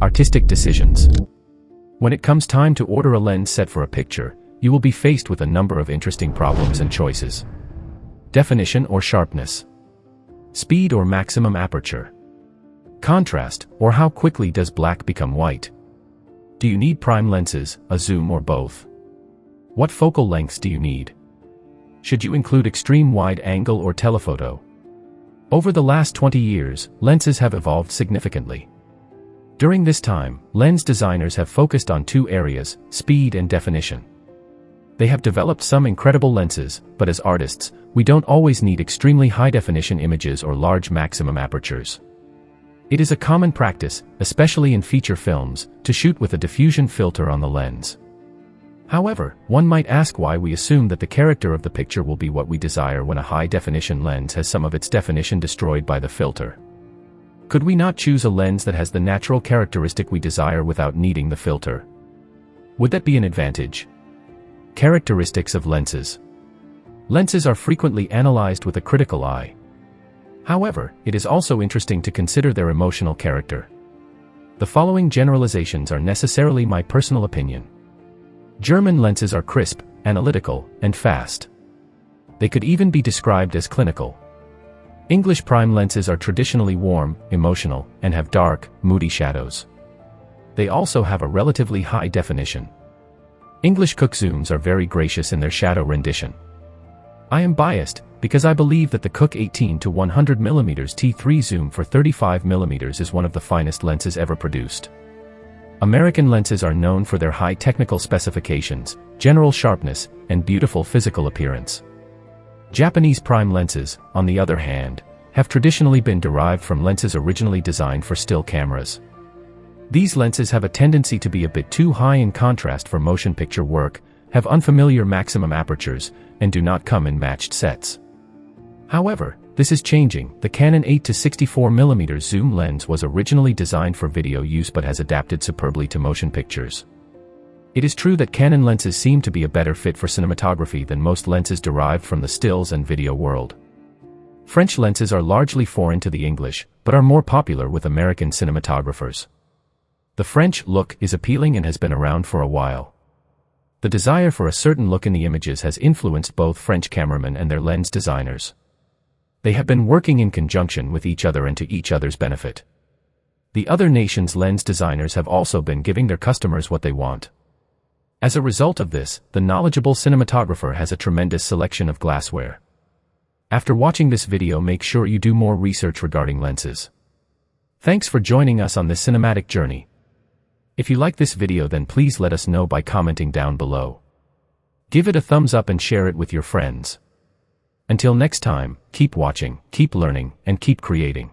Artistic decisions. When it comes time to order a lens set for a picture, you will be faced with a number of interesting problems and choices. Definition or sharpness. Speed or maximum aperture. Contrast, or how quickly does black become white. Do you need prime lenses, a zoom, or both? What focal lengths do you need? Should you include extreme wide angle or telephoto? Over the last 20 years, lenses have evolved significantly. During this time, lens designers have focused on two areas, speed and definition. They have developed some incredible lenses, but as artists, we don't always need extremely high-definition images or large maximum apertures. It is a common practice, especially in feature films, to shoot with a diffusion filter on the lens. However, one might ask why we assume that the character of the picture will be what we desire when a high-definition lens has some of its definition destroyed by the filter. Could we not choose a lens that has the natural characteristic we desire without needing the filter? Would that be an advantage? Characteristics of lenses. Lenses are frequently analyzed with a critical eye. However, it is also interesting to consider their emotional character. The following generalizations are necessarily my personal opinion. German lenses are crisp, analytical, and fast. They could even be described as clinical. English prime lenses are traditionally warm, emotional, and have dark, moody shadows. They also have a relatively high definition. English Cooke zooms are very gracious in their shadow rendition. I am biased, because I believe that the Cooke 18 to 100 mm T3 zoom for 35 mm is one of the finest lenses ever produced. American lenses are known for their high technical specifications, general sharpness, and beautiful physical appearance. Japanese prime lenses, on the other hand, have traditionally been derived from lenses originally designed for still cameras. These lenses have a tendency to be a bit too high in contrast for motion picture work, have unfamiliar maximum apertures, and do not come in matched sets. However, this is changing. The Canon 8 to 64 mm zoom lens was originally designed for video use but has adapted superbly to motion pictures. It is true that Canon lenses seem to be a better fit for cinematography than most lenses derived from the stills and video world. French lenses are largely foreign to the English, but are more popular with American cinematographers. The French look is appealing and has been around for a while. The desire for a certain look in the images has influenced both French cameramen and their lens designers. They have been working in conjunction with each other and to each other's benefit. The other nations' lens designers have also been giving their customers what they want. As a result of this, the knowledgeable cinematographer has a tremendous selection of glassware. After watching this video, make sure you do more research regarding lenses. Thanks for joining us on this cinematic journey. If you like this video, then please let us know by commenting down below. Give it a thumbs up and share it with your friends. Until next time, keep watching, keep learning, and keep creating.